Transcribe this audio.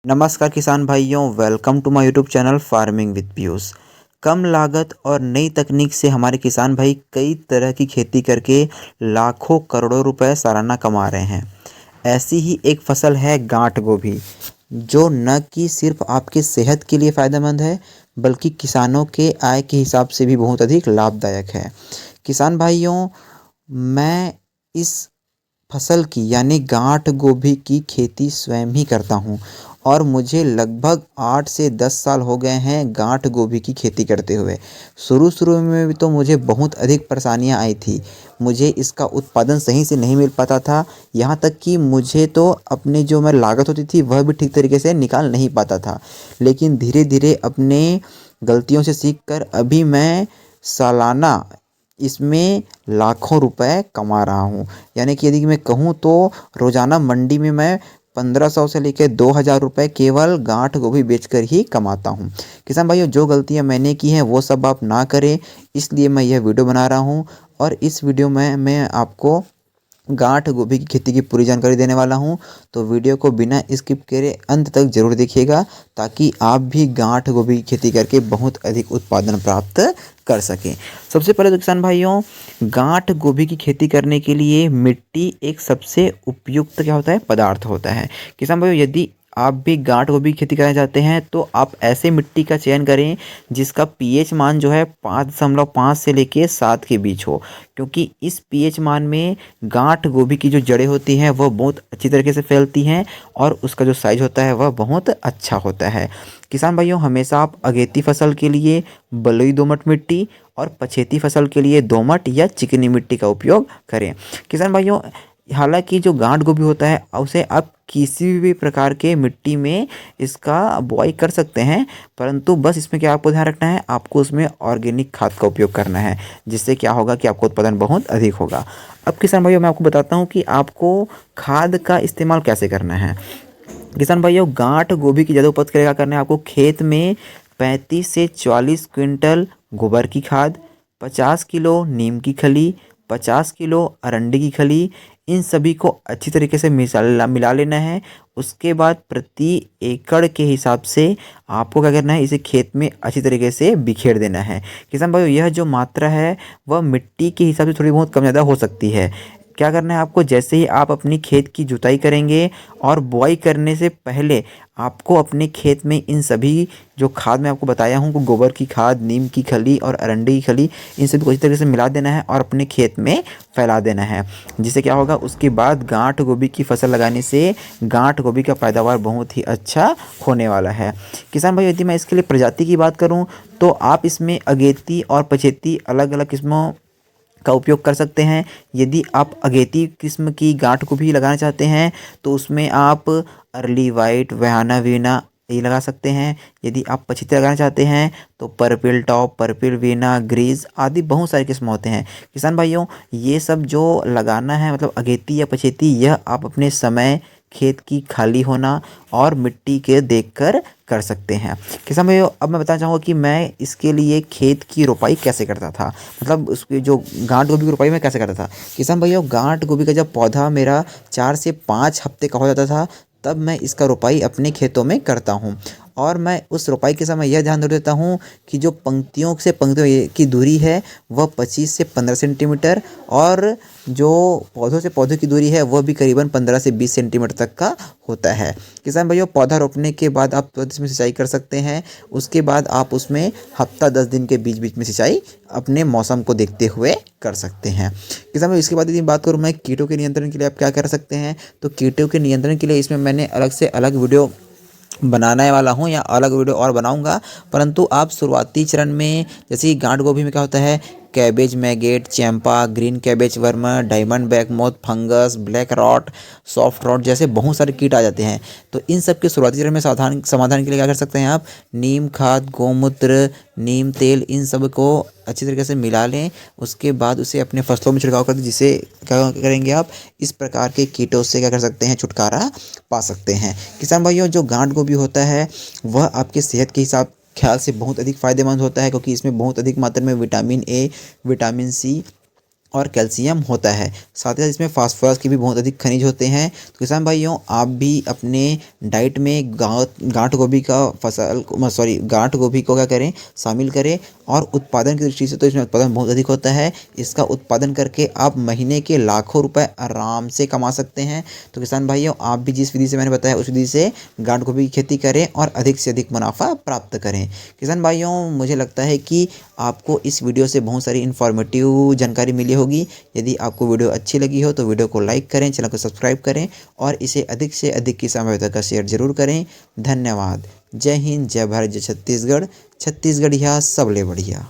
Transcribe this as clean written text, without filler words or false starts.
नमस्कार किसान भाइयों, welcome to my YouTube channel farming with Piyush. कम लागत और नई तकनीक से हमारे किसान भाई कई तरह की खेती करके लाखों करोड़ों रुपए सालाना कमा रहे हैं। ऐसी ही एक फसल है गांठ गोभी, जो न कि सिर्फ आपके सेहत के लिए फ़ायदेमंद है, बल्कि किसानों के आय के हिसाब से भी बहुत अधिक लाभदायक है। किसान भाइयों, मैं इस फसल की यानी गांठ गोभी की खेती स्वयं ही करता हूँ और मुझे लगभग 8 से 10 साल हो गए हैं गांठ गोभी की खेती करते हुए। शुरू में भी तो मुझे बहुत अधिक परेशानियाँ आई थी। मुझे इसका उत्पादन सही से नहीं मिल पाता था, यहाँ तक कि मुझे तो अपनी जो मैं लागत होती थी वह भी ठीक तरीके से निकाल नहीं पाता था। लेकिन धीरे धीरे अपने गलतियों से सीख कर अभी मैं सालाना इसमें लाखों रुपए कमा रहा हूँ। यानी कि यदि मैं कहूँ तो रोज़ाना मंडी में मैं 1500 से लेकर 2000 रुपये केवल गांठ गोभी बेचकर ही कमाता हूँ। किसान भाइयों, जो गलतियाँ मैंने की हैं वो सब आप ना करें, इसलिए मैं यह वीडियो बना रहा हूँ। और इस वीडियो में मैं आपको गांठ गोभी की खेती की पूरी जानकारी देने वाला हूं, तो वीडियो को बिना स्किप करे अंत तक ज़रूर देखिएगा, ताकि आप भी गांठ गोभी की खेती करके बहुत अधिक उत्पादन प्राप्त कर सकें। सबसे पहले तो किसान भाइयों, गांठ गोभी की खेती करने के लिए मिट्टी एक सबसे उपयुक्त क्या होता है पदार्थ होता है। किसान भाइयों, यदि आप भी गांठ गोभी की खेती करना चाहते हैं तो आप ऐसे मिट्टी का चयन करें जिसका पीएच मान जो है 5.5 से लेके 7 के बीच हो, क्योंकि इस पीएच मान में गांठ गोभी की जो जड़ें होती हैं वह बहुत अच्छी तरीके से फैलती हैं और उसका जो साइज होता है वह बहुत अच्छा होता है। किसान भाइयों, हमेशा आप अगेती फसल के लिए बलुई दोमट मिट्टी और पछेती फसल के लिए दोमट या चिकनी मिट्टी का उपयोग करें। किसान भाइयों, हालांकि जो गांठ गोभी होता है उसे आप किसी भी प्रकार के मिट्टी में इसका बुआई कर सकते हैं, परंतु बस इसमें क्या आपको ध्यान रखना है, आपको उसमें ऑर्गेनिक खाद का उपयोग करना है, जिससे क्या होगा कि आपको उत्पादन बहुत अधिक होगा। अब किसान भाइयों, मैं आपको बताता हूँ कि आपको खाद का इस्तेमाल कैसे करना है। किसान भाइयों, गांठ गोभी की ज़्यादा उपज के लिए क्या करना है, आपको खेत में 35 से 40 क्विंटल गोबर की खाद, 50 किलो नीम की खली, 50 किलो अरंडी की खली, इन सभी को अच्छी तरीके से मिला लेना है। उसके बाद प्रति एकड़ के हिसाब से आपको क्या करना है, इसे खेत में अच्छी तरीके से बिखेर देना है। किसान भाइयों, यह जो मात्रा है वह मिट्टी के हिसाब से थोड़ी बहुत कम ज़्यादा हो सकती है। क्या करना है आपको, जैसे ही आप अपनी खेत की जुताई करेंगे और बुआई करने से पहले आपको अपने खेत में इन सभी जो खाद मैं आपको बताया हूँ, गोबर की खाद, नीम की खली और अरंडी की खली, इन सभी को अच्छी तरीके से मिला देना है और अपने खेत में फैला देना है। जिससे क्या होगा, उसके बाद गांठ गोभी की फसल लगाने से गांठ गोभी का पैदावार बहुत ही अच्छा होने वाला है। किसान भाई, यदि मैं इसके लिए प्रजाति की बात करूँ तो आप इसमें अगेती और पछेती अलग अलग किस्मों का उपयोग कर सकते हैं। यदि आप अगेती किस्म की गांठ को भी लगाना चाहते हैं तो उसमें आप अर्ली वाइट, वहाना वीना ये लगा सकते हैं। यदि आप पछेती लगाना चाहते हैं तो पर्पल टॉप, पर्पल वीना, ग्रीज आदि बहुत सारे किस्म होते हैं। किसान भाइयों, ये सब जो लगाना है मतलब अगेती या पछेती, यह आप अपने समय, खेत की खाली होना और मिट्टी के देखकर कर सकते हैं। किसान भाइयों, अब मैं बताना चाहूँगा कि मैं इसके लिए खेत की रोपाई कैसे करता था, मतलब उसकी जो गांठ गोभी की रोपाई मैं कैसे करता था। किसान भाइयों, गांठ गोभी का जब पौधा मेरा 4 से 5 हफ्ते का हो जाता था, तब मैं इसका रोपाई अपने खेतों में करता हूँ। और मैं उस रोपाई के समय यह ध्यान देता हूँ कि जो पंक्तियों से पंक्तियों की दूरी है वह 25 से 15 सेंटीमीटर, और जो पौधों से पौधों की दूरी है वह भी करीबन 15 से 20 सेंटीमीटर तक का होता है। किसान भाइयों, पौधा रोपने के बाद आप तुरंत इसमें सिंचाई कर सकते हैं। उसके बाद आप उसमें हफ्ता 10 दिन के बीच बीच में सिंचाई अपने मौसम को देखते हुए कर सकते हैं। किसान भाई, इसके बाद यदि बात करूँ मैं कीटों के नियंत्रण के लिए आप क्या कर सकते हैं, तो कीटों के नियंत्रण के लिए इसमें मैंने अलग से अलग वीडियो बनाने वाला हूँ या अलग वीडियो और बनाऊंगा। परंतु आप शुरुआती चरण में, जैसे कि गांठ गोभी में क्या होता है, कैबेज मैगेट, चैंपा, green cabbage worm, diamond back moth, fungus, black rot, soft rot जैसे बहुत सारे कीट आ जाते हैं। तो इन सब के शुरुआती चरण में समाधान के लिए क्या कर सकते हैं आप, नीम खाद, गौमूत्र, नीम तेल, इन सब को अच्छी तरीके से मिला लें। उसके बाद उसे अपने फसलों में छिड़काव कर दें, जिससे क्या करेंगे आप, इस प्रकार के कीटों से क्या कर सकते हैं, छुटकारा पा सकते हैं। किसान भाइयों, जो गांठ गोभी होता है वह आपके सेहत के हिसाब ख्याल से बहुत अधिक फ़ायदेमंद होता है, क्योंकि इसमें बहुत अधिक मात्रा में विटामिन ए, विटामिन सी और कैल्शियम होता है। साथ ही साथ इसमें फास्फोरस के भी बहुत अधिक खनिज होते हैं। तो किसान भाइयों, आप भी अपने डाइट में गांठ गोभी का गांठ गोभी को क्या करें, शामिल करें। और उत्पादन की दृष्टि से तो इसमें उत्पादन बहुत अधिक होता है। इसका उत्पादन करके आप महीने के लाखों रुपए आराम से कमा सकते हैं। तो किसान भाइयों, आप भी जिस विधि से मैंने बताया उस विधि से गांठ गोभी की खेती करें और अधिक से अधिक मुनाफा प्राप्त करें। किसान भाइयों, मुझे लगता है कि आपको इस वीडियो से बहुत सारी इन्फॉर्मेटिव जानकारी मिली होगी। यदि आपको वीडियो अच्छी लगी हो तो वीडियो को लाइक करें, चैनल को सब्सक्राइब करें और इसे अधिक से अधिक किसान भाइयों तक शेयर जरूर करें। धन्यवाद। जय हिंद, जय भारत, जय छत्तीसगढ़। छत्तीसगढ़िया सबले बढ़िया।